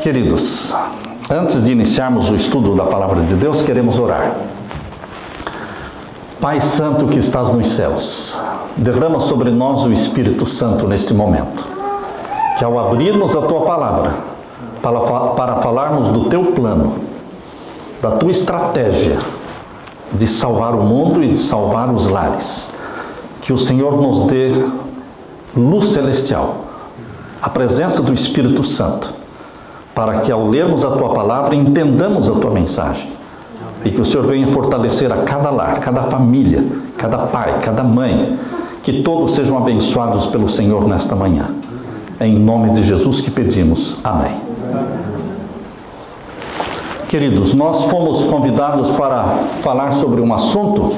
Queridos, antes de iniciarmos o estudo da Palavra de Deus, queremos orar. Pai Santo que estás nos céus, derrama sobre nós o Espírito Santo neste momento, que ao abrirmos a Tua Palavra, para falarmos do Teu plano, da Tua estratégia de salvar o mundo e de salvar os lares, que o Senhor nos dê luz celestial, a presença do Espírito Santo, para que ao lermos a Tua Palavra entendamos a Tua mensagem e que o Senhor venha fortalecer a cada lar, cada família, cada pai, cada mãe, que todos sejam abençoados pelo Senhor nesta manhã. É em nome de Jesus que pedimos. Amém. Queridos, nós fomos convidados para falar sobre um assunto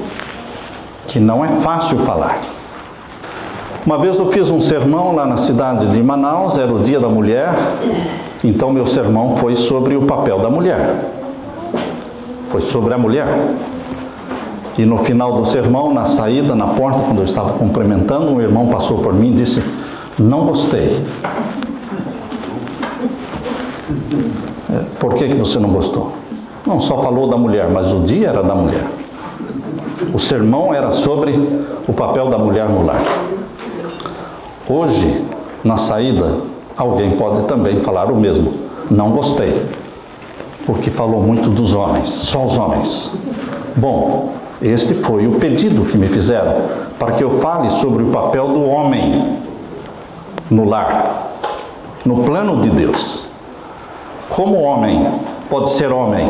que não é fácil falar. Uma vez eu fiz um sermão lá na cidade de Manaus, era o Dia da Mulher, então meu sermão foi sobre o papel da mulher. Foi sobre a mulher. E no final do sermão, na saída, na porta, quando eu estava cumprimentando, um irmão passou por mim e disse: "Não gostei." Por que você não gostou? Não, só falou da mulher, mas o dia era da mulher. O sermão era sobre o papel da mulher no lar. Hoje, na saída, alguém pode também falar o mesmo. Não gostei, porque falou muito dos homens, só os homens. Bom, este foi o pedido que me fizeram, para que eu fale sobre o papel do homem no lar, no plano de Deus. Como o homem pode ser homem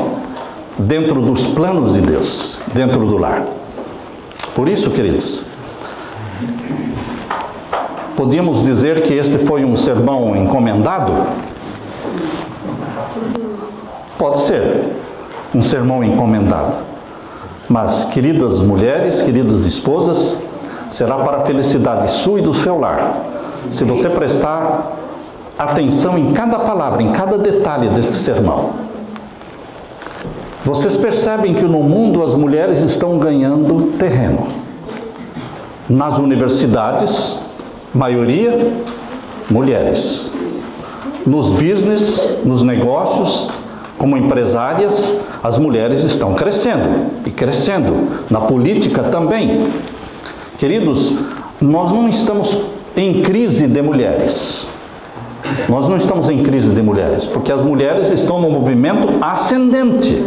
dentro dos planos de Deus, dentro do lar. Por isso, queridos, podíamos dizer que este foi um sermão encomendado? Pode ser um sermão encomendado. Mas, queridas mulheres, queridas esposas, será para a felicidade sua e do seu lar, se você prestar atenção em cada palavra, em cada detalhe deste sermão. Vocês percebem que no mundo as mulheres estão ganhando terreno. Nas universidades, maioria, mulheres. Nos business, nos negócios, como empresárias, as mulheres estão crescendo e crescendo. Na política também. Queridos, nós não estamos em crise de mulheres. Nós não estamos em crise de mulheres, porque as mulheres estão no movimento ascendente.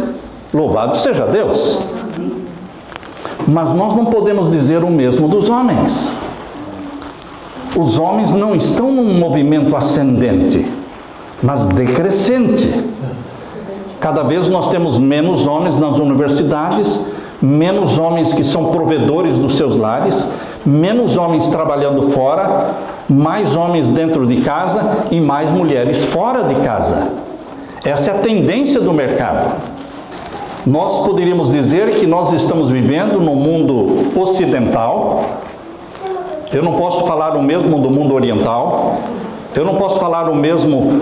Louvado seja Deus. Mas nós não podemos dizer o mesmo dos homens. Os homens não estão num movimento ascendente, mas decrescente. Cada vez nós temos menos homens nas universidades, menos homens que são provedores dos seus lares, menos homens trabalhando fora, mais homens dentro de casa e mais mulheres fora de casa. Essa é a tendência do mercado. Nós poderíamos dizer que nós estamos vivendo no mundo ocidental. Eu não posso falar o mesmo do mundo oriental. Eu não posso falar o mesmo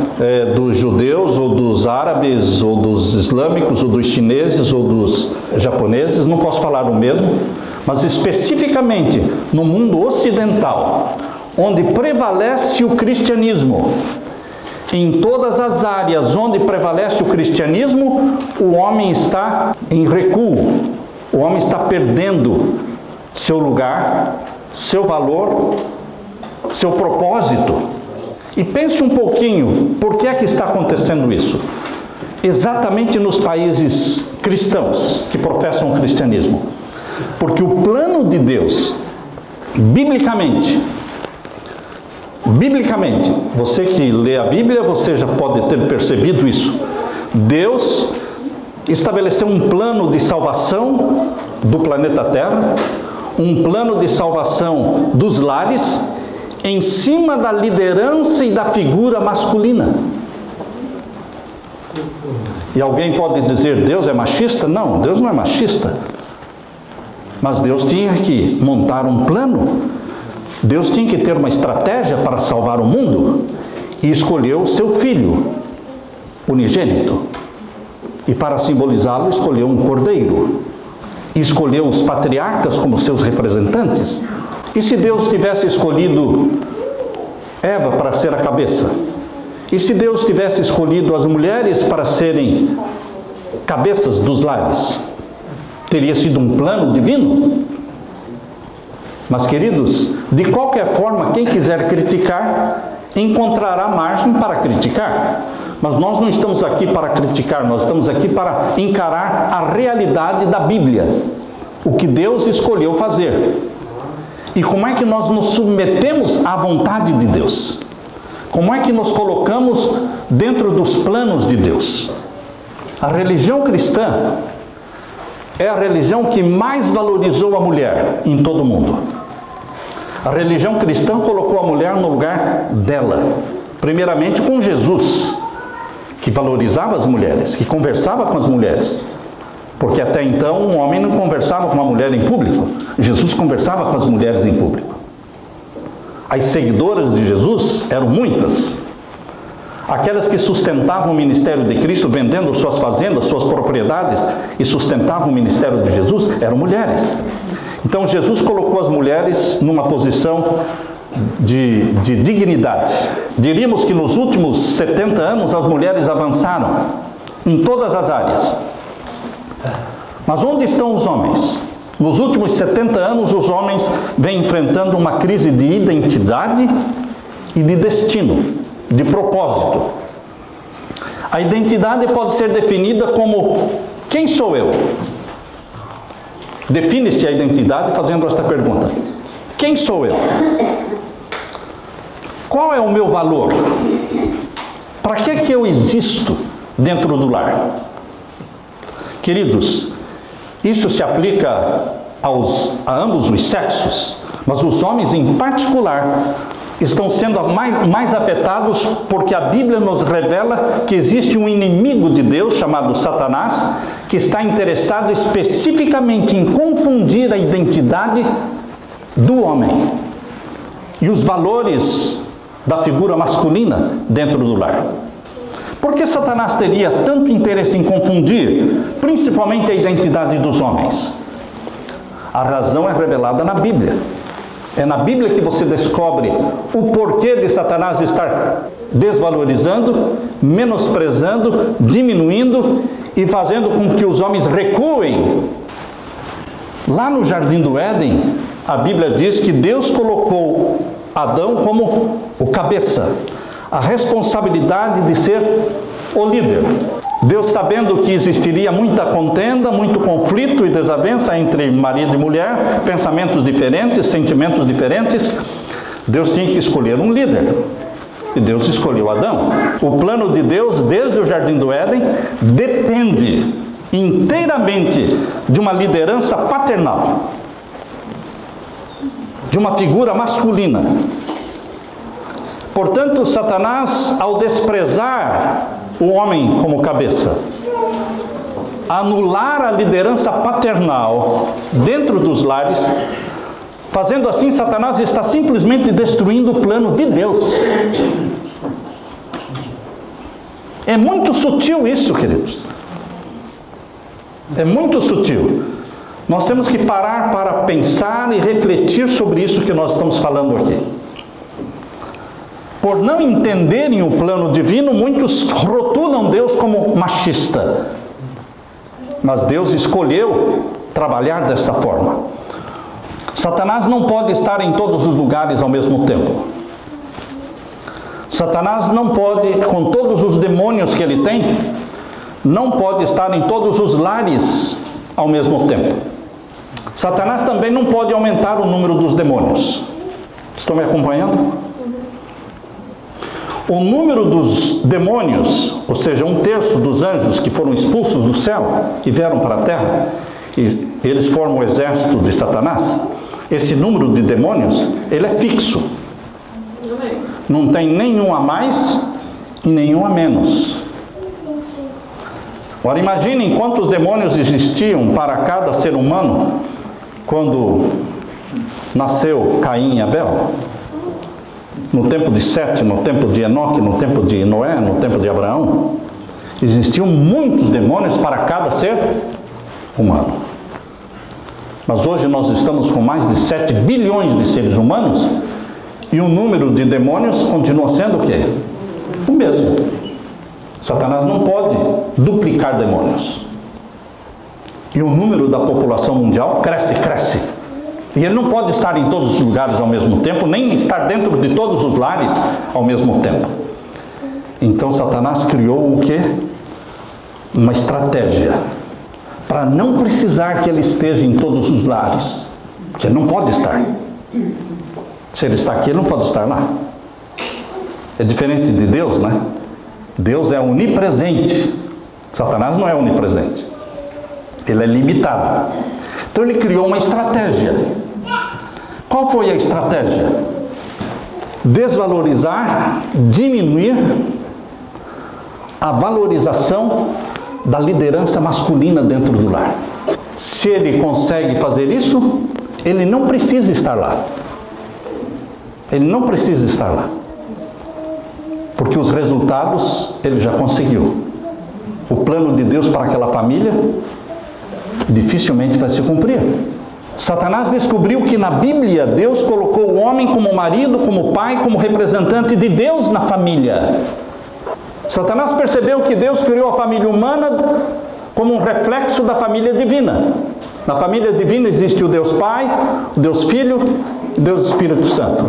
dos judeus, ou dos árabes, ou dos islâmicos, ou dos chineses, ou dos japoneses. Não posso falar o mesmo. Mas especificamente no mundo ocidental, onde prevalece o cristianismo, em todas as áreas onde prevalece o cristianismo, o homem está em recuo. O homem está perdendo seu lugar, seu valor, seu propósito. E pense um pouquinho, por que é que está acontecendo isso? Exatamente nos países cristãos, que professam o cristianismo. Porque o plano de Deus, biblicamente, você que lê a Bíblia, você já pode ter percebido isso. Deus estabeleceu um plano de salvação do planeta Terra, um plano de salvação dos lares, em cima da liderança e da figura masculina. E alguém pode dizer, Deus é machista? Não, Deus não é machista. Mas Deus tinha que montar um plano. Deus tinha que ter uma estratégia para salvar o mundo e escolheu o seu filho unigênito. E para simbolizá-lo, escolheu um cordeiro. E escolheu os patriarcas como seus representantes. E se Deus tivesse escolhido Eva para ser a cabeça, E se Deus tivesse escolhido as mulheres para serem cabeças dos lares, teria sido um plano divino? Mas, queridos, de qualquer forma, quem quiser criticar, encontrará margem para criticar. Mas nós não estamos aqui para criticar, nós estamos aqui para encarar a realidade da Bíblia, o que Deus escolheu fazer. E como é que nós nos submetemos à vontade de Deus? Como é que nos colocamos dentro dos planos de Deus? A religião cristã é a religião que mais valorizou a mulher em todo o mundo. A religião cristã colocou a mulher no lugar dela, primeiramente com Jesus, que valorizava as mulheres, que conversava com as mulheres. Porque até então um homem não conversava com uma mulher em público. Jesus conversava com as mulheres em público. As seguidoras de Jesus eram muitas. Aquelas que sustentavam o ministério de Cristo, vendendo suas fazendas, suas propriedades, e sustentavam o ministério de Jesus, eram mulheres. Então Jesus colocou as mulheres numa posição de dignidade. Diríamos que nos últimos 70 anos as mulheres avançaram em todas as áreas. Mas onde estão os homens? Nos últimos 70 anos os homens vêm enfrentando uma crise de identidade e de destino, de propósito. A identidade pode ser definida como: quem sou eu? Define-se a identidade fazendo esta pergunta: quem sou eu? Qual é o meu valor? Para que eu existo dentro do lar? Queridos, isso se aplica a ambos os sexos, mas os homens em particular estão sendo mais afetados porque a Bíblia nos revela que existe um inimigo de Deus chamado Satanás, que está interessado especificamente em confundir a identidade do homem e os valores da figura masculina dentro do lar. Por que Satanás teria tanto interesse em confundir, principalmente a identidade dos homens? A razão é revelada na Bíblia. É na Bíblia que você descobre o porquê de Satanás estar desvalorizando, menosprezando, diminuindo e fazendo com que os homens recuem. Lá no Jardim do Éden, a Bíblia diz que Deus colocou Adão como o cabeça, a responsabilidade de ser o líder. Deus, sabendo que existiria muita contenda, muito conflito e desavença entre marido e mulher, pensamentos diferentes, sentimentos diferentes, Deus tinha que escolher um líder. E Deus escolheu Adão. O plano de Deus, desde o Jardim do Éden, depende inteiramente de uma liderança paternal, de uma figura masculina. Portanto, Satanás, ao desprezar o homem como cabeça, anular a liderança paternal dentro dos lares, fazendo assim, Satanás está simplesmente destruindo o plano de Deus. É muito sutil isso, queridos. É muito sutil. Nós temos que parar para pensar e refletir sobre isso que nós estamos falando aqui. Por não entenderem o plano divino, muitos rotulam Deus como machista. Mas Deus escolheu trabalhar desta forma. Satanás não pode estar em todos os lugares ao mesmo tempo. Satanás não pode, com todos os demônios que ele tem, não pode estar em todos os lares ao mesmo tempo. Satanás também não pode aumentar o número dos demônios. Estão me acompanhando? O número dos demônios, ou seja, 1/3 dos anjos que foram expulsos do céu e vieram para a terra, e eles formam o exército de Satanás, esse número de demônios, ele é fixo. Não tem nenhum a mais e nenhum a menos. Agora imaginem quantos demônios existiam para cada ser humano quando nasceu Caim e Abel. No tempo de Sete, no tempo de Enoque, no tempo de Noé, no tempo de Abraão, existiam muitos demônios para cada ser humano. Mas hoje nós estamos com mais de 7 bilhões de seres humanos e o número de demônios continua sendo o quê? o mesmo. Satanás não pode duplicar demônios. E o número da população mundial cresce. E ele não pode estar em todos os lugares ao mesmo tempo, nem estar dentro de todos os lares ao mesmo tempo. Então Satanás criou o quê? Uma estratégia para não precisar que ele esteja em todos os lares, porque ele não pode estar. Se ele está aqui, ele não pode estar lá. É diferente de Deus, né? Deus é onipresente. Satanás não é onipresente. Ele é limitado. Então ele criou uma estratégia. Qual foi a estratégia? Desvalorizar, diminuir a valorização da liderança masculina dentro do lar. Se ele consegue fazer isso, ele não precisa estar lá. Ele não precisa estar lá. Porque os resultados ele já conseguiu. O plano de Deus para aquela família dificilmente vai se cumprir. Satanás descobriu que na Bíblia Deus colocou o homem como marido, como pai, como representante de Deus na família. Satanás percebeu que Deus criou a família humana como um reflexo da família divina. Na família divina existe o Deus Pai, o Deus Filho e o Deus Espírito Santo.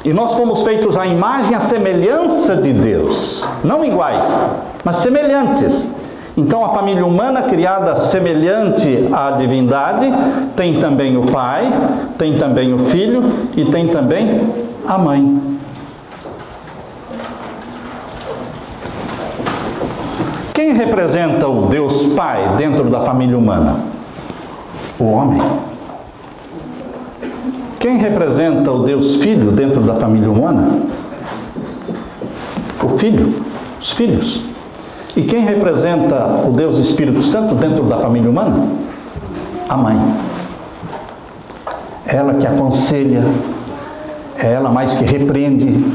E nós fomos feitos à imagem e à semelhança de Deus. Não iguais, mas semelhantes. Então a família humana criada semelhante à divindade tem também o pai, tem também o filho e tem também a mãe. Quem representa o Deus Pai dentro da família humana? O homem. Quem representa o Deus Filho dentro da família humana? O Filho, os filhos. E quem representa o Deus Espírito Santo dentro da família humana? A mãe. Ela que aconselha, é ela mais que repreende,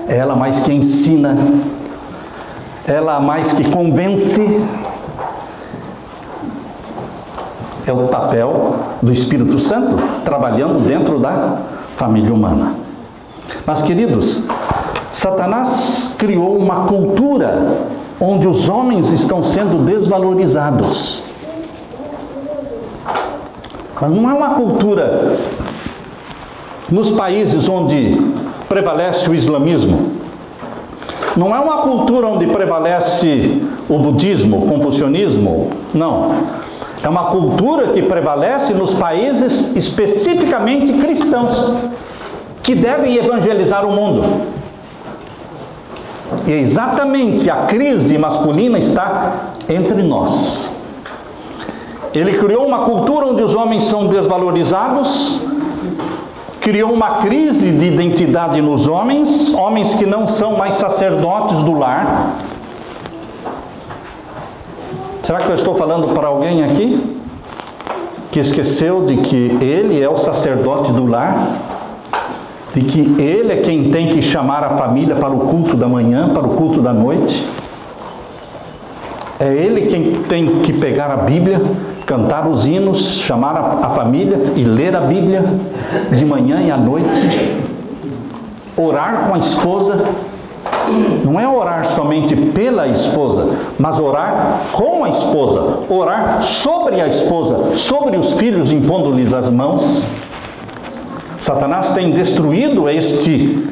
é ela mais que ensina, ela mais que convence. É o papel do Espírito Santo trabalhando dentro da família humana. Mas, queridos, Satanás criou uma cultura onde os homens estão sendo desvalorizados. Mas não é uma cultura nos países onde prevalece o islamismo. Não é uma cultura onde prevalece o budismo, o confucionismo. Não. É uma cultura que prevalece nos países especificamente cristãos, que devem evangelizar o mundo. E exatamente a crise masculina está entre nós. Ele criou uma cultura onde os homens são desvalorizados, criou uma crise de identidade nos homens, homens que não são mais sacerdotes do lar. Será que eu estou falando para alguém aqui que esqueceu de que ele é o sacerdote do lar? De que ele é quem tem que chamar a família para o culto da manhã, para o culto da noite? É ele quem tem que pegar a Bíblia, cantar os hinos, chamar a família e ler a Bíblia de manhã e à noite? Orar com a esposa? Não é orar somente pela esposa, mas orar com a esposa, orar sobre a esposa, sobre os filhos, impondo-lhes as mãos. Satanás tem destruído este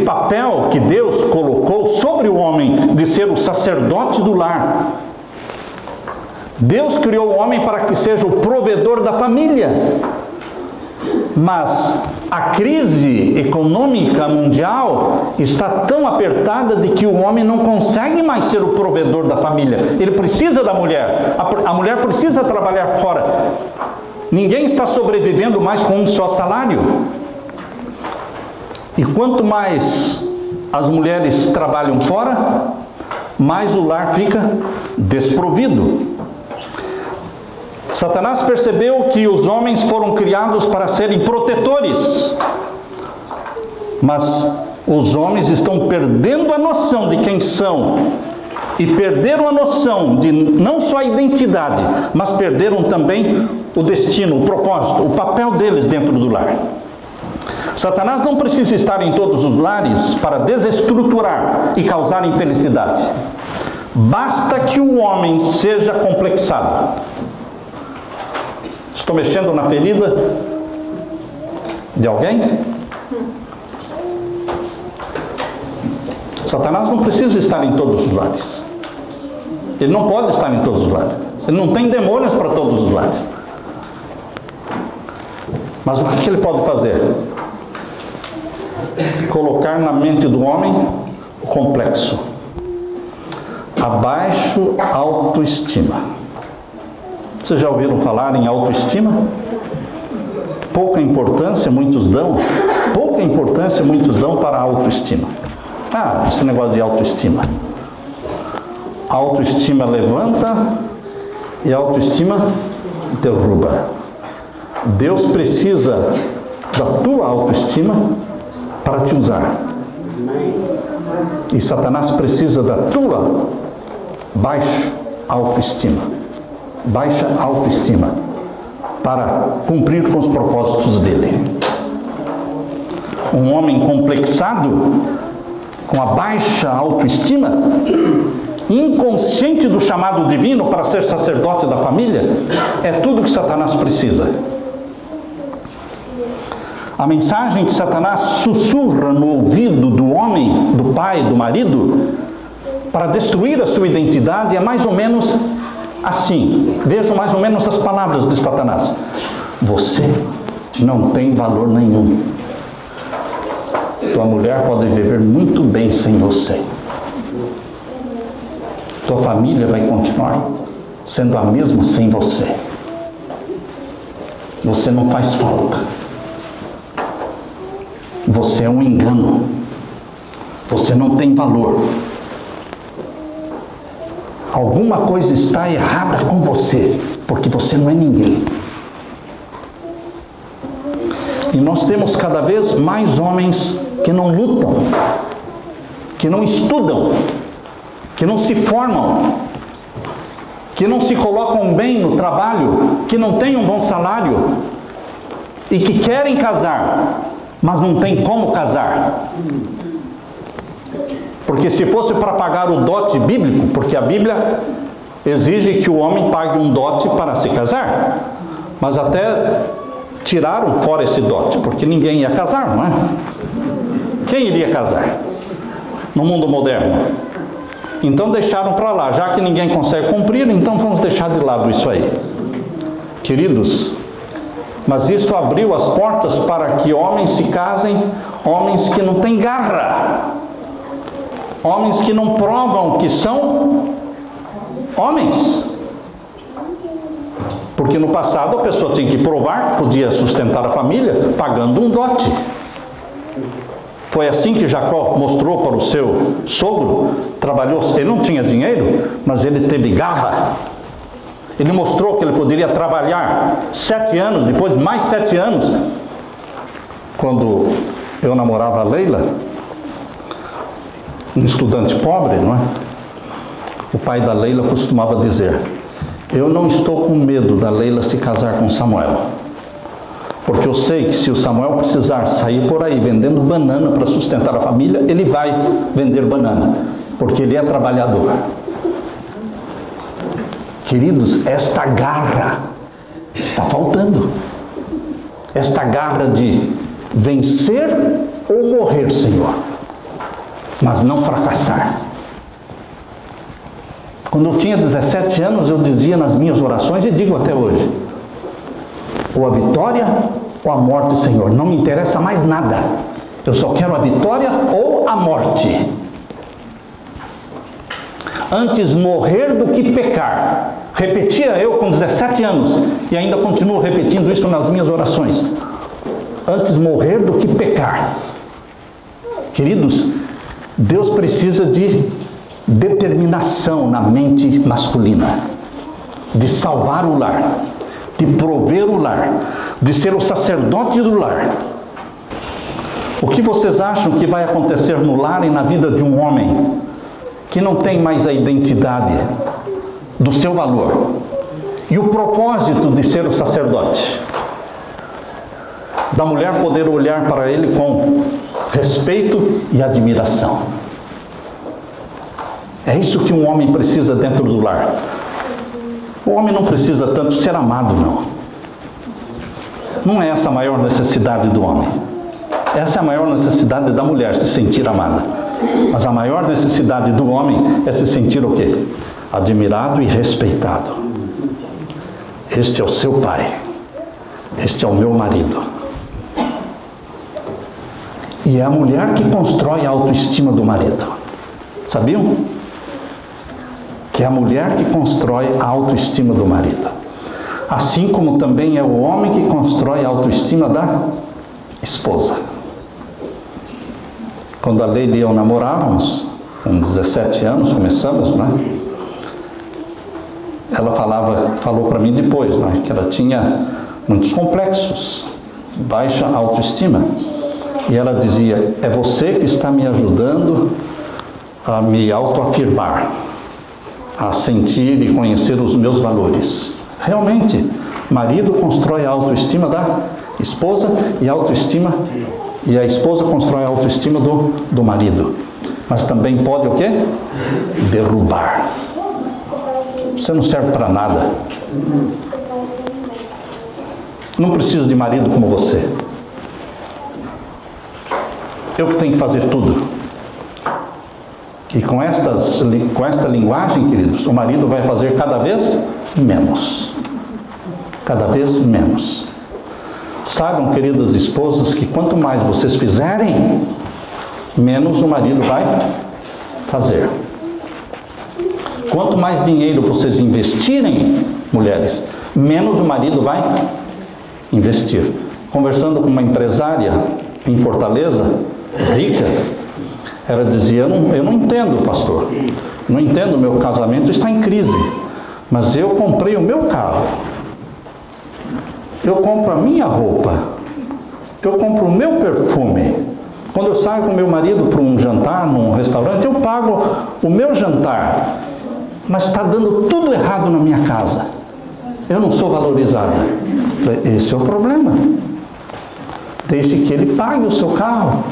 papel que Deus colocou sobre o homem de ser o sacerdote do lar. Deus criou o homem para que seja o provedor da família. Mas a crise econômica mundial está tão apertada de que o homem não consegue mais ser o provedor da família. Ele precisa da mulher. A mulher precisa trabalhar fora. Ninguém está sobrevivendo mais com um só salário. E quanto mais as mulheres trabalham fora, mais o lar fica desprovido. Satanás percebeu que os homens foram criados para serem protetores, mas os homens estão perdendo a noção de quem são e perderam a noção de não só a identidade, mas perderam também o destino, o propósito, o papel deles dentro do lar. Satanás não precisa estar em todos os lares para desestruturar e causar infelicidade. Basta que o homem seja complexado. Estou mexendo na ferida de alguém? Satanás não precisa estar em todos os lares. Ele não pode estar em todos os lares. Ele não tem demônios para todos os lares. Mas o que ele pode fazer? Colocar na mente do homem o complexo. Abaixo autoestima. Vocês já ouviram falar em autoestima? Pouca importância muitos dão para a autoestima. Ah, esse negócio de autoestima. A autoestima levanta e a autoestima derruba. Deus precisa da tua autoestima para te usar. E Satanás precisa da tua baixa autoestima para cumprir com os propósitos dele. Um homem complexado, com a baixa autoestima, inconsciente do chamado divino para ser sacerdote da família, é tudo que Satanás precisa. A mensagem que Satanás sussurra no ouvido do homem, do pai, do marido, para destruir a sua identidade é mais ou menos assim. Vejam mais ou menos as palavras de Satanás. Você não tem valor nenhum. Tua mulher pode viver muito bem sem você. Tua família vai continuar sendo a mesma sem você. Você não faz falta. Você é um engano. Você não tem valor. Alguma coisa está errada com você, porque você não é ninguém. E nós temos cada vez mais homens que não lutam, que não estudam, que não se formam, que não se colocam bem no trabalho, que não têm um bom salário e que querem casar, mas não tem como casar. Porque se fosse para pagar o dote bíblico, porque a Bíblia exige que o homem pague um dote para se casar, mas até tiraram fora esse dote, porque ninguém ia casar, não é? Quem iria casar no mundo moderno? Então deixaram para lá, já que ninguém consegue cumprir, então vamos deixar de lado isso aí. Queridos, mas isso abriu as portas para que homens se casem, homens que não têm garra, homens que não provam que são homens. Porque no passado a pessoa tinha que provar que podia sustentar a família pagando um dote. Foi assim que Jacó mostrou para o seu sogro. Trabalhou, ele não tinha dinheiro, mas ele teve garra. Ele mostrou que ele poderia trabalhar 7 anos, depois mais 7 anos. Quando eu namorava a Leila, um estudante pobre, não é? O pai da Leila costumava dizer: eu não estou com medo da Leila se casar com Samuel, porque eu sei que se o Samuel precisar sair por aí vendendo banana para sustentar a família, ele vai vender banana, porque ele é trabalhador. Queridos, esta garra está faltando. Esta garra de vencer ou morrer, Senhor, mas não fracassar. Quando eu tinha 17 anos, eu dizia nas minhas orações, e digo até hoje: ou a vitória ou a morte, Senhor, não me interessa mais nada. Eu só quero a vitória ou a morte. Antes morrer do que pecar. Repetia eu com 17 anos, e ainda continuo repetindo isso nas minhas orações. Antes morrer do que pecar. Queridos, Deus precisa de determinação na mente masculina, de salvar o lar, de prover o lar, de ser o sacerdote do lar. O que vocês acham que vai acontecer no lar e na vida de um homem que não tem mais a identidade do seu valor e o propósito de ser o sacerdote? Da mulher poder olhar para ele com respeito e admiração. É isso que um homem precisa dentro do lar. O homem não precisa tanto ser amado, não. Não é essa a maior necessidade do homem. Essa é a maior necessidade da mulher, se sentir amada. Mas a maior necessidade do homem é se sentir o quê? Admirado e respeitado. Este é o seu pai. Este é o meu marido. E é a mulher que constrói a autoestima do marido. Sabiam? Que é a mulher que constrói a autoestima do marido. Assim como também é o homem que constrói a autoestima da esposa. Quando a Leila e eu namorávamos, com 17 anos, começamos, né? Ela falou para mim depois, né? Que ela tinha muitos complexos, baixa autoestima. E ela dizia, é você que está me ajudando a me autoafirmar, a sentir e conhecer os meus valores. Realmente, marido constrói a autoestima da esposa e a esposa constrói a autoestima do marido. Mas também pode o quê? Derrubar. Você não serve para nada. Não preciso de marido como você. Eu que tenho que fazer tudo. E com esta linguagem, queridos, o marido vai fazer cada vez menos. Cada vez menos. Saibam, queridas esposas, que quanto mais vocês fizerem, menos o marido vai fazer. Quanto mais dinheiro vocês investirem, mulheres, menos o marido vai investir. Conversando com uma empresária em Fortaleza, rica, ela dizia, eu não entendo, pastor, não entendo, meu casamento está em crise, mas eu comprei o meu carro, eu compro a minha roupa, eu compro o meu perfume. Quando eu saio com meu marido para um jantar, num restaurante, eu pago o meu jantar, mas está dando tudo errado na minha casa. Eu não sou valorizada. Esse é o problema. Deixe que ele pague o seu carro.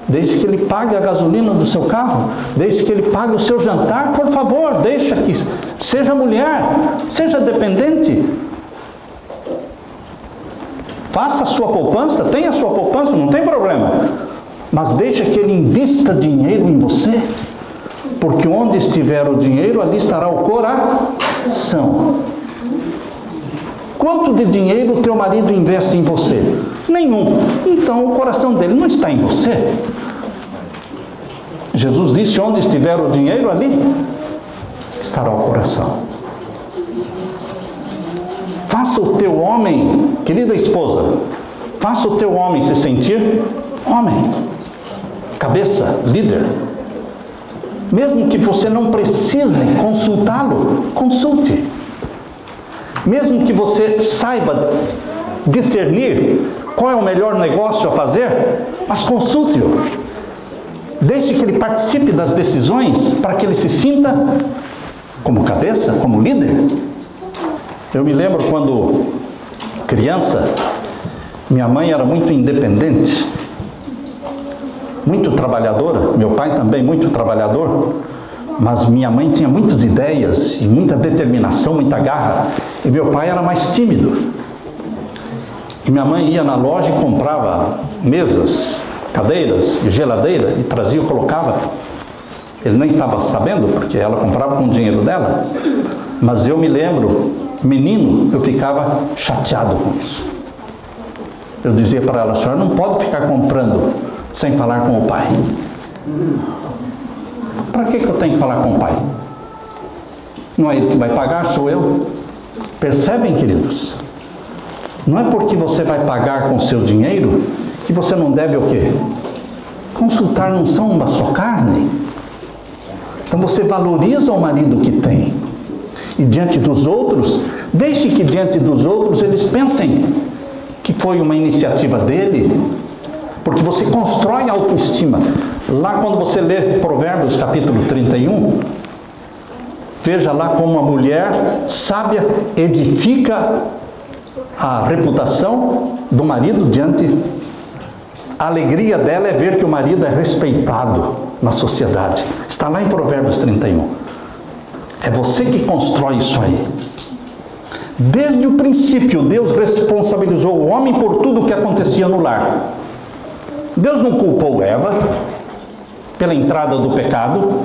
Deixe que ele pague a gasolina do seu carro. Deixe que ele pague o seu jantar, por favor. Deixa que seja mulher, seja dependente. Faça a sua poupança, tenha a sua poupança, não tem problema. Mas deixa que ele invista dinheiro em você. Porque onde estiver o dinheiro, ali estará o coração. Quanto de dinheiro o teu marido investe em você? Nenhum. Então o coração dele não está em você. Jesus disse, onde estiver o dinheiro, ali estará o coração. Faça o teu homem, querida esposa, faça o teu homem se sentir homem, cabeça, líder. Mesmo que você não precise consultá-lo, consulte. Mesmo que você saiba discernir qual é o melhor negócio a fazer, mas consulte-o. Deixe que ele participe das decisões para que ele se sinta como cabeça, como líder. Eu me lembro quando criança, minha mãe era muito independente, muito trabalhadora, meu pai também muito trabalhador, mas minha mãe tinha muitas ideias e muita determinação, muita garra, e meu pai era mais tímido. E minha mãe ia na loja e comprava mesas, cadeiras e geladeira e trazia e colocava. Ele nem estava sabendo, porque ela comprava com o dinheiro dela, mas eu me lembro, menino, eu ficava chateado com isso. Eu dizia para ela, a senhora não pode ficar comprando sem falar com o pai. Para que eu tenho que falar com o pai? Não é ele que vai pagar, sou eu. Percebem, queridos? Não é porque você vai pagar com o seu dinheiro que você não deve o quê? Consultar, não são uma só carne. Então você valoriza o marido que tem. E diante dos outros, deixe que diante dos outros eles pensem que foi uma iniciativa dele, porque você constrói autoestima. Lá quando você lê Provérbios capítulo 31, veja lá como a mulher sábia edifica a reputação do marido a alegria dela é ver que o marido é respeitado na sociedade. Está lá em Provérbios 31. É você que constrói isso aí. Desde o princípio, Deus responsabilizou o homem por tudo o que acontecia no lar. Deus não culpou Eva pela entrada do pecado.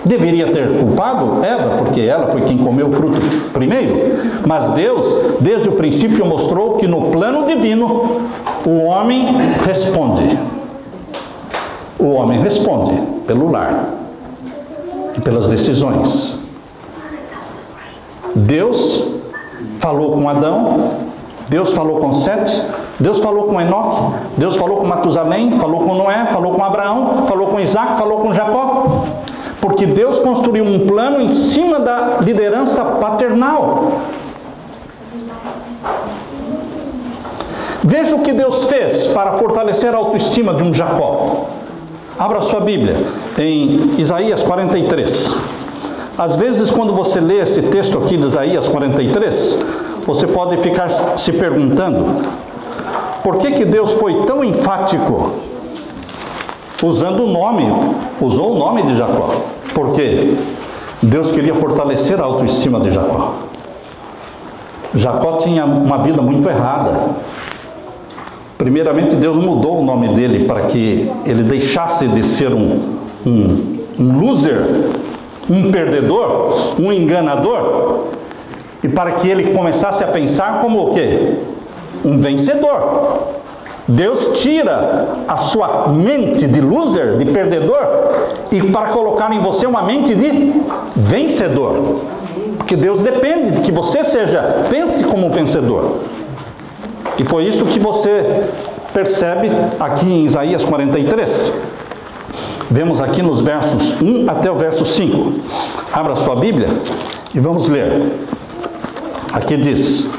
Deveria ter culpado Eva, porque ela foi quem comeu o fruto primeiro. Mas Deus, desde o princípio, mostrou que no plano divino, o homem responde. O homem responde pelo lar e pelas decisões. Deus falou com Adão, Deus falou com Sete, Deus falou com Enoque, Deus falou com Matusalém, falou com Noé, falou com Abraão, falou com Isaac, falou com Jacó. Porque Deus construiu um plano em cima da liderança paternal. Veja o que Deus fez para fortalecer a autoestima de um Jacó. Abra sua Bíblia em Isaías 43. Às vezes, quando você lê esse texto aqui de Isaías 43, você pode ficar se perguntando: por que Deus foi tão enfático usou o nome de Jacó? Porque Deus queria fortalecer a autoestima de Jacó. Jacó tinha uma vida muito errada. Primeiramente, Deus mudou o nome dele para que ele deixasse de ser um loser, um perdedor, um enganador, e para que ele começasse a pensar como o quê? Um vencedor. Deus tira a sua mente de loser, de perdedor, e para colocar em você uma mente de vencedor. Porque Deus depende de que você pense como um vencedor. E foi isso que você percebe aqui em Isaías 43. Vemos aqui nos versos 1 até o verso 5. Abra sua Bíblia e vamos ler. Aqui diz: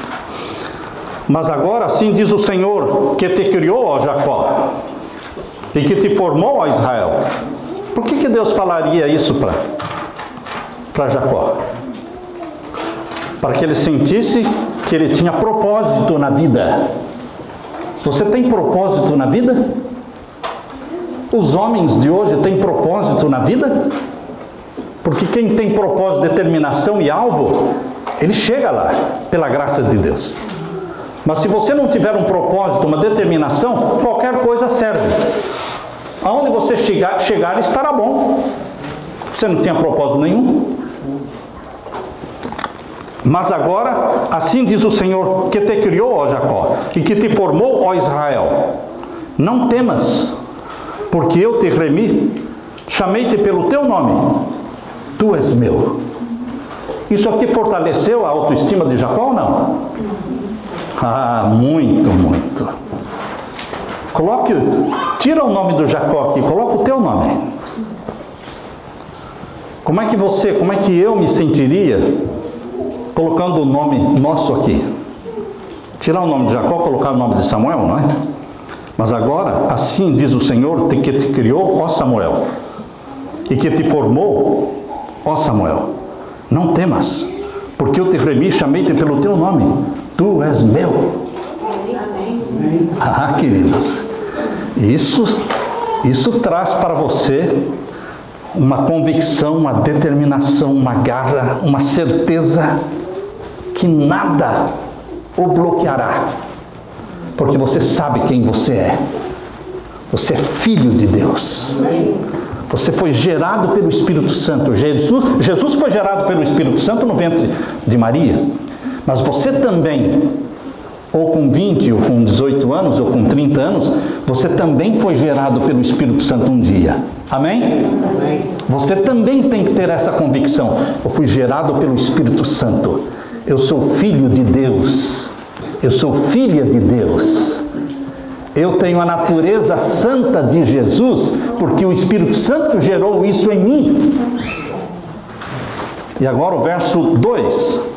mas agora assim diz o Senhor, que te criou, ó Jacó, e que te formou, ó Israel. Por que Deus falaria isso para Jacó? Para que ele sentisse que ele tinha propósito na vida. Você tem propósito na vida? Os homens de hoje têm propósito na vida? Porque quem tem propósito, determinação e alvo, ele chega lá, pela graça de Deus. Mas se você não tiver um propósito, uma determinação, qualquer coisa serve. Aonde você chegar estará bom. Você não tinha propósito nenhum. Mas agora, assim diz o Senhor, que te criou, ó Jacó, e que te formou, ó Israel. Não temas, porque eu te remi, chamei-te pelo teu nome, tu és meu. Isso aqui fortaleceu a autoestima de Jacó ou não? Ah, muito, muito. Tira o nome do Jacó aqui, coloca o teu nome. Como é que eu me sentiria colocando o nome nosso aqui? Tirar o nome de Jacó, colocar o nome de Samuel, não é? Mas agora, assim diz o Senhor, que te criou, ó Samuel, e que te formou, ó Samuel. Não temas, porque eu te remi, chamei-te pelo teu nome. Tu és meu. Ah, queridos, isso traz para você uma convicção, uma determinação, uma garra, uma certeza que nada o bloqueará, porque você sabe quem você é. Você é filho de Deus. Você foi gerado pelo Espírito Santo. Jesus foi gerado pelo Espírito Santo no ventre de Maria. Mas você também, ou com 20, ou com 18 anos, ou com 30 anos, você também foi gerado pelo Espírito Santo um dia. Amém? Amém. Você também tem que ter essa convicção. Eu fui gerado pelo Espírito Santo. Eu sou filho de Deus. Eu sou filha de Deus. Eu tenho a natureza santa de Jesus, porque o Espírito Santo gerou isso em mim. E agora o verso 2.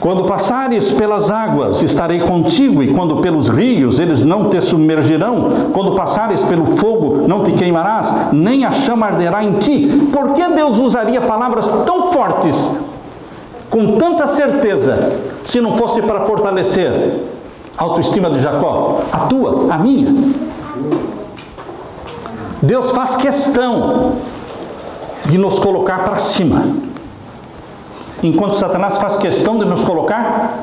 Quando passares pelas águas, estarei contigo, e quando pelos rios, eles não te submergirão. Quando passares pelo fogo, não te queimarás, nem a chama arderá em ti. Por que Deus usaria palavras tão fortes com tanta certeza, se não fosse para fortalecer a autoestima de Jacó, a tua, a minha. Deus faz questão de nos colocar para cima, enquanto Satanás faz questão de nos colocar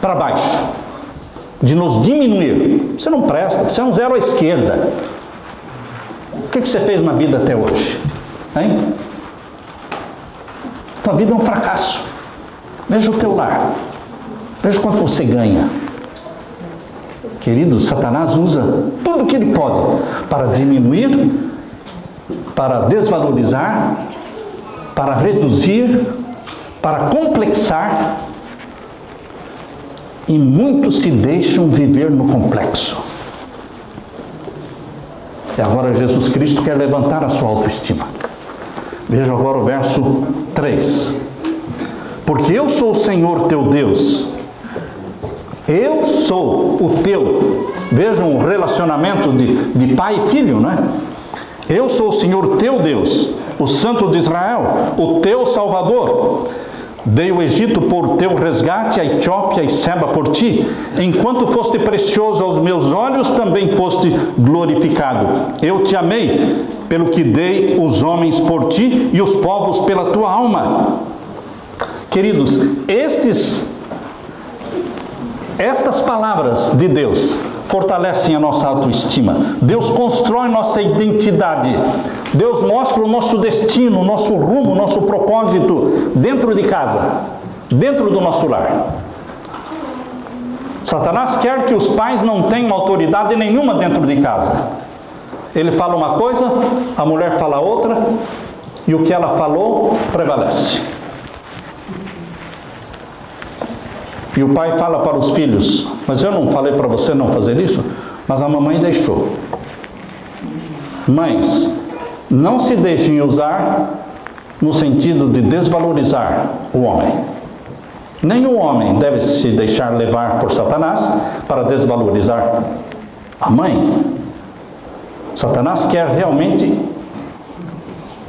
para baixo, de nos diminuir. Você não presta, você é um zero à esquerda. O que você fez na vida até hoje? Hein? Tua vida é um fracasso. Veja o teu lar, veja quanto você ganha. Querido, Satanás usa tudo o que ele pode para diminuir, para desvalorizar, para reduzir, para complexar, e muitos se deixam viver no complexo. E agora Jesus Cristo quer levantar a sua autoestima. Veja agora o verso 3. Porque eu sou o Senhor teu Deus. Eu sou o teu. Vejam o relacionamento de pai e filho, não é? Eu sou o Senhor teu Deus, o Santo de Israel, o teu Salvador. Dei o Egito por teu resgate, a Etiópia e Seba por ti. Enquanto foste precioso aos meus olhos, também foste glorificado. Eu te amei, pelo que dei os homens por ti e os povos pela tua alma. Queridos, estas palavras de Deus fortalecem a nossa autoestima. Deus constrói nossa identidade. Deus mostra o nosso destino, o nosso rumo, o nosso propósito dentro de casa, dentro do nosso lar. Satanás quer que os pais não tenham autoridade nenhuma dentro de casa. Ele fala uma coisa, a mulher fala outra, e o que ela falou prevalece. E o pai fala para os filhos: mas eu não falei para você não fazer isso? Mas a mamãe deixou. Mães, não se deixem usar no sentido de desvalorizar o homem. Nem o homem deve se deixar levar por Satanás para desvalorizar a mãe. Satanás quer realmente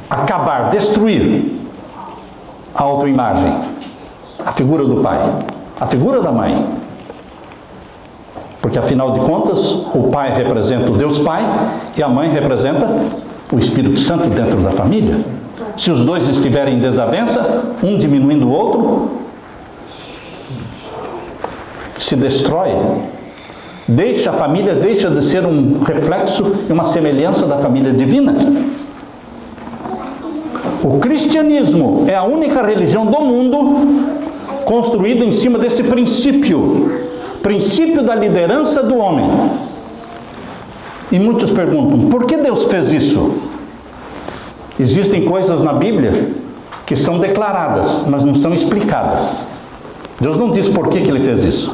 acabar, destruir a autoimagem, a figura do pai, a figura da mãe. Porque afinal de contas, o pai representa o Deus Pai e a mãe representa o Espírito Santo dentro da família. Se os dois estiverem em desavença, um diminuindo o outro, se destrói. A família deixa de ser um reflexo e uma semelhança da família divina. O cristianismo é a única religião do mundo construída em cima desse princípio da liderança do homem. E muitos perguntam: por que Deus fez isso? Existem coisas na Bíblia que são declaradas, mas não são explicadas. Deus não diz por que Ele fez isso.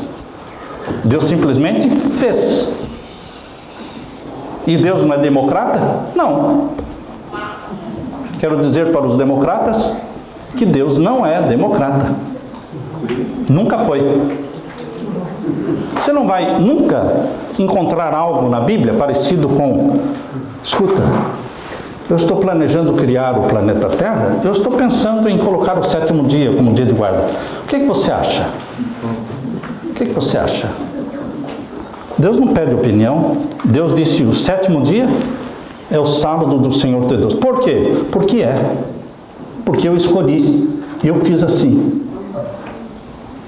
Deus simplesmente fez. E Deus não é democrata? Não. Quero dizer para os democratas que Deus não é democrata. Nunca foi. Você não vai nunca encontrar algo na Bíblia parecido com: escuta, eu estou planejando criar o planeta Terra, eu estou pensando em colocar o 7º dia como dia de guarda. O que você acha? O que você acha? Deus não pede opinião. Deus disse: o 7º dia é o sábado do Senhor teu Deus. Por quê? Porque é. Porque eu escolhi. Eu fiz assim.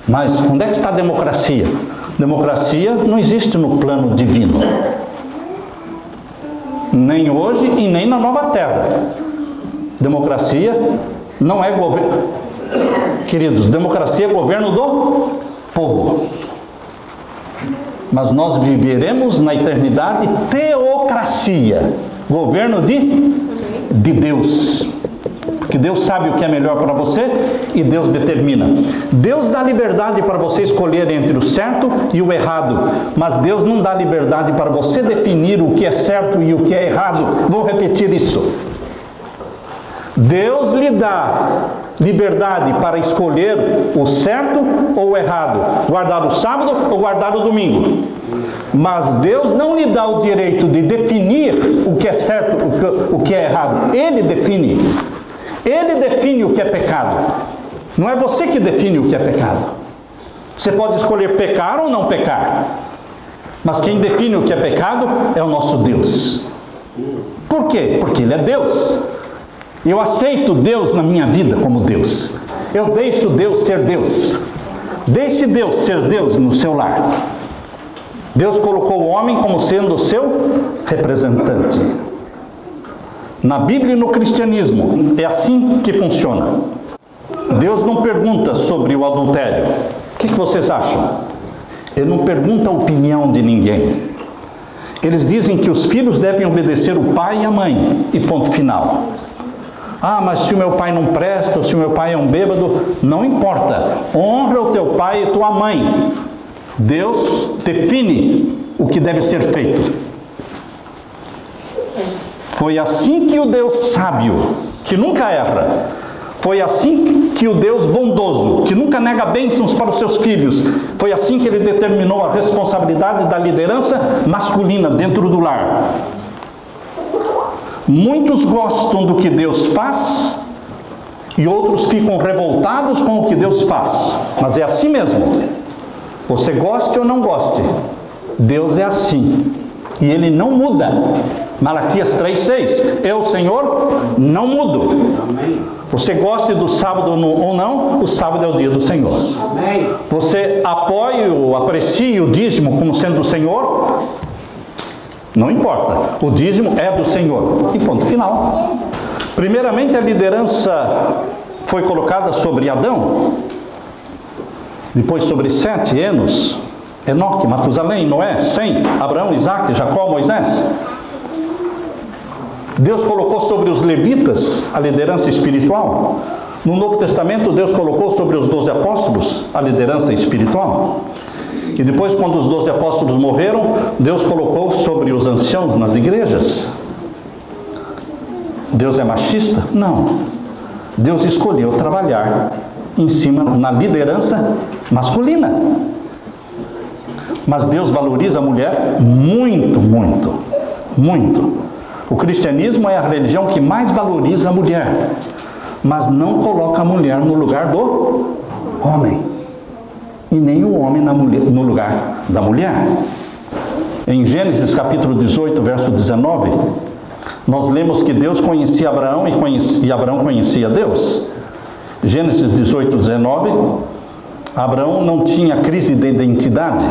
Mas onde é que está a democracia? Democracia não existe no plano divino. Nem hoje e nem na nova terra. Democracia não é governo. Queridos, democracia é governo do povo. Mas nós viveremos na eternidade teocracia. Governo de Deus. Porque Deus sabe o que é melhor para você e Deus determina. Deus dá liberdade para você escolher entre o certo e o errado, mas Deus não dá liberdade para você definir o que é certo e o que é errado. Vou repetir isso. Deus lhe dá liberdade para escolher o certo ou o errado, guardar o sábado ou guardar o domingo. Mas Deus não lhe dá o direito de definir o que é certo, o que é errado. Ele define. Ele define o que é pecado. Não é você que define o que é pecado. Você pode escolher pecar ou não pecar. Mas quem define o que é pecado é o nosso Deus. Por quê? Porque Ele é Deus. Eu aceito Deus na minha vida como Deus. Eu deixo Deus ser Deus. Deixe Deus ser Deus no seu lar. Deus colocou o homem como sendo o seu representante. Na Bíblia e no cristianismo, é assim que funciona. Deus não pergunta sobre o adultério. O que vocês acham? Ele não pergunta a opinião de ninguém. Eles dizem que os filhos devem obedecer o pai e a mãe, e ponto final. Ah, mas se o meu pai não presta, ou se o meu pai é um bêbado, não importa. Honra o teu pai e tua mãe. Deus define o que deve ser feito. Foi assim que o Deus sábio, que nunca erra, foi assim que o Deus bondoso, que nunca nega bênçãos para os seus filhos, foi assim que Ele determinou a responsabilidade da liderança masculina dentro do lar. Muitos gostam do que Deus faz e outros ficam revoltados com o que Deus faz. Mas é assim mesmo. Você goste ou não goste, Deus é assim. E Ele não muda. Malaquias 3,6. Eu, Senhor, não mudo. Você goste do sábado ou não, o sábado é o dia do Senhor. Você apoie ou aprecie o dízimo como sendo do Senhor, não importa. O dízimo é do Senhor. E ponto final. Primeiramente, a liderança foi colocada sobre Adão. Depois sobre Sete, Enos, Enoque, Matusalém, Noé, Sem, Abraão, Isaque, Jacó, Moisés. Deus colocou sobre os levitas a liderança espiritual. No Novo Testamento, Deus colocou sobre os 12 apóstolos a liderança espiritual. E depois, quando os 12 apóstolos morreram, Deus colocou sobre os anciãos nas igrejas. Deus é machista? Não. Deus escolheu trabalhar em cima na liderança masculina. Mas Deus valoriza a mulher muito, muito, muito. O cristianismo é a religião que mais valoriza a mulher, mas não coloca a mulher no lugar do homem, e nem o homem no lugar da mulher. Em Gênesis capítulo 18, verso 19, nós lemos que Deus conhecia Abraão e Abraão conhecia Deus. Gênesis 18, 19, Abraão não tinha crise de identidade.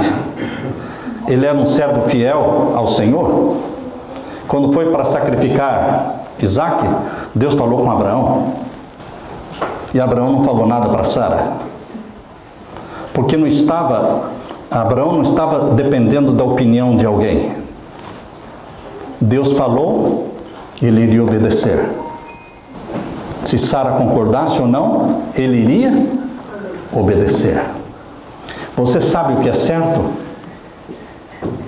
Ele era um servo fiel ao Senhor. Quando foi para sacrificar Isaque, Deus falou com Abraão. E Abraão não falou nada para Sara. Porque Abraão não estava dependendo da opinião de alguém. Deus falou, ele iria obedecer. Se Sara concordasse ou não, ele iria obedecer. Você sabe o que é certo?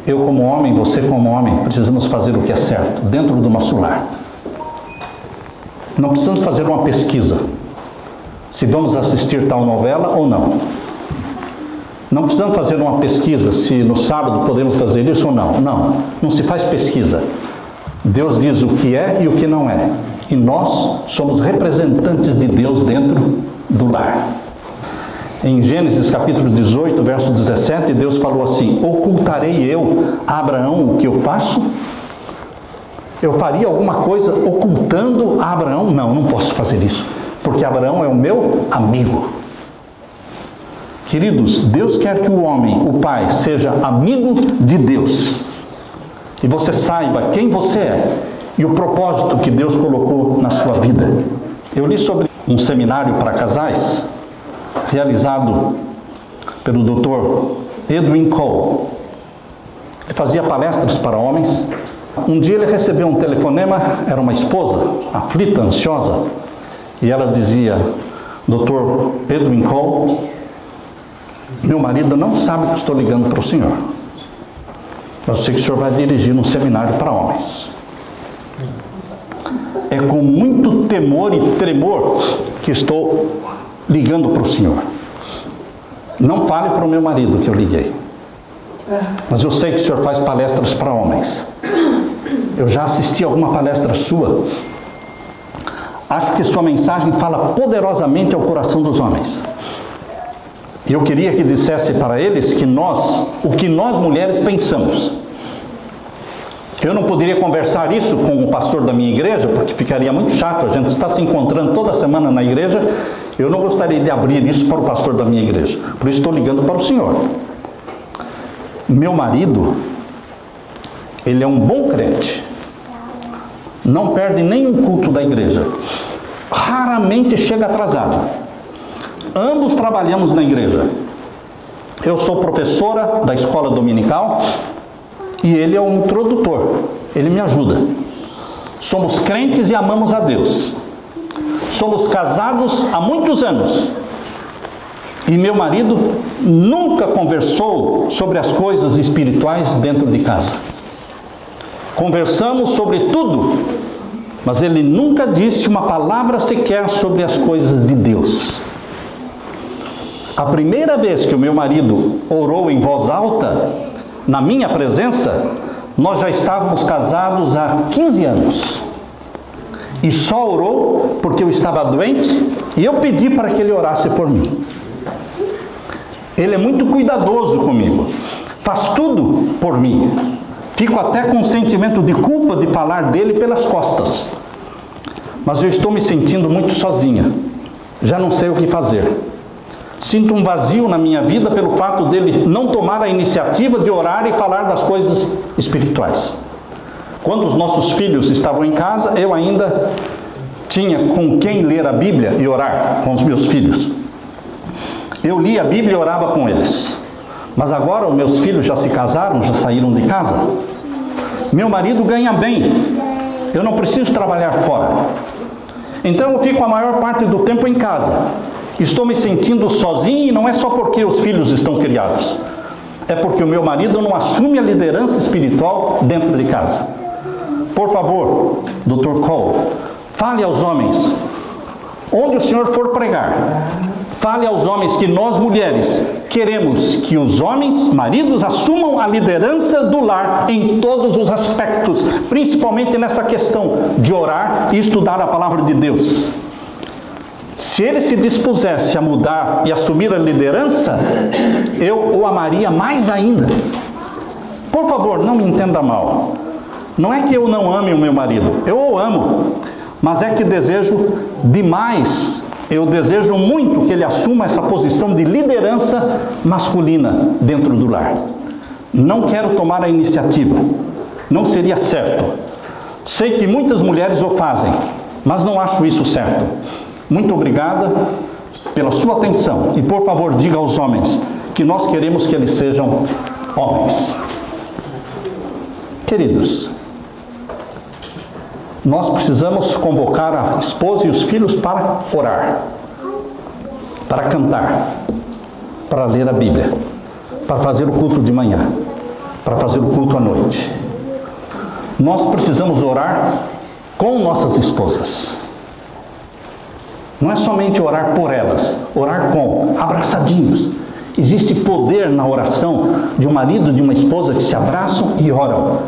Eu como homem, você como homem, precisamos fazer o que é certo, dentro do nosso lar. Não precisamos fazer uma pesquisa, se vamos assistir tal novela ou não. Não precisamos fazer uma pesquisa, se no sábado podemos fazer isso ou não. Não, não se faz pesquisa. Deus diz o que é e o que não é. E nós somos representantes de Deus dentro do lar. Em Gênesis capítulo 18, verso 17, Deus falou assim: ocultarei eu a Abraão o que eu faço? Eu faria alguma coisa ocultando a Abraão? Não, não posso fazer isso, porque Abraão é o meu amigo. Queridos, Deus quer que o homem, o pai, seja amigo de Deus. E você saiba quem você é e o propósito que Deus colocou na sua vida. Eu li sobre um seminário para casais, realizado pelo Dr. Edwin Cole. Ele fazia palestras para homens. Um dia ele recebeu um telefonema, era uma esposa, aflita, ansiosa, e ela dizia: Dr. Edwin Cole, meu marido não sabe que estou ligando para o senhor. Eu sei que o senhor vai dirigir um seminário para homens. É com muito temor e tremor que estou ligando para o senhor. Não fale para o meu marido que eu liguei. Mas eu sei que o senhor faz palestras para homens. Eu já assisti a alguma palestra sua. Acho que sua mensagem fala poderosamente ao coração dos homens. Eu queria que dissesse para eles que o que nós mulheres pensamos. Eu não poderia conversar isso com o pastor da minha igreja, porque ficaria muito chato. A gente está se encontrando toda semana na igreja. Eu não gostaria de abrir isso para o pastor da minha igreja. Por isso estou ligando para o senhor. Meu marido, ele é um bom crente. Não perde nenhum culto da igreja. Raramente chega atrasado. Ambos trabalhamos na igreja. Eu sou professora da escola dominical e ele é o introdutor. Ele me ajuda. Somos crentes e amamos a Deus. Somos casados há muitos anos. E meu marido nunca conversou sobre as coisas espirituais dentro de casa. Conversamos sobre tudo, mas ele nunca disse uma palavra sequer sobre as coisas de Deus. A primeira vez que o meu marido orou em voz alta, na minha presença, nós já estávamos casados há 15 anos. E só orou porque eu estava doente e eu pedi para que ele orasse por mim. Ele é muito cuidadoso comigo, faz tudo por mim. Fico até com um sentimento de culpa de falar dele pelas costas. Mas eu estou me sentindo muito sozinha. Já não sei o que fazer. Sinto um vazio na minha vida pelo fato dele não tomar a iniciativa de orar e falar das coisas espirituais. Quando os nossos filhos estavam em casa, eu ainda tinha com quem ler a Bíblia e orar com os meus filhos. Eu lia a Bíblia e orava com eles. Mas agora os meus filhos já se casaram, já saíram de casa. Meu marido ganha bem. Eu não preciso trabalhar fora. Então eu fico a maior parte do tempo em casa. Estou me sentindo sozinho e não é só porque os filhos estão criados. É porque o meu marido não assume a liderança espiritual dentro de casa. Por favor, Dr. Cole, fale aos homens. Onde o senhor for pregar, fale aos homens que nós mulheres queremos que os homens, maridos, assumam a liderança do lar em todos os aspectos, principalmente nessa questão de orar e estudar a palavra de Deus. Se ele se dispusesse a mudar e assumir a liderança, eu o amaria mais ainda. Por favor, não me entenda mal. Não é que eu não ame o meu marido, eu o amo, mas é que desejo demais. Eu desejo muito que ele assuma essa posição de liderança masculina dentro do lar. Não quero tomar a iniciativa. Não seria certo. Sei que muitas mulheres o fazem, mas não acho isso certo. Muito obrigada pela sua atenção. E por favor, diga aos homens que nós queremos que eles sejam homens. Queridos, nós precisamos convocar a esposa e os filhos para orar, para cantar, para ler a Bíblia, para fazer o culto de manhã, para fazer o culto à noite. Nós precisamos orar com nossas esposas. Não é somente orar por elas, orar com, abraçadinhos. Existe poder na oração de um marido e de uma esposa que se abraçam e oram.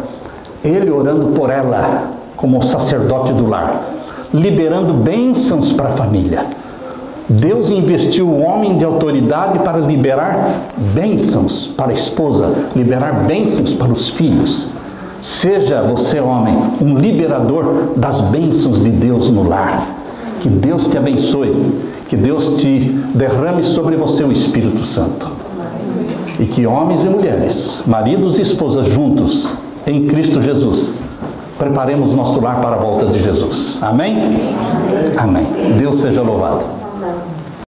Ele orando por ela, como sacerdote do lar, liberando bênçãos para a família. Deus investiu o homem de autoridade para liberar bênçãos para a esposa, liberar bênçãos para os filhos. Seja você, homem, um liberador das bênçãos de Deus no lar. Que Deus te abençoe, que Deus te derrame sobre você o Espírito Santo. E que homens e mulheres, maridos e esposas juntos, em Cristo Jesus, preparemos nosso lar para a volta de Jesus. Amém? Amém. Deus seja louvado.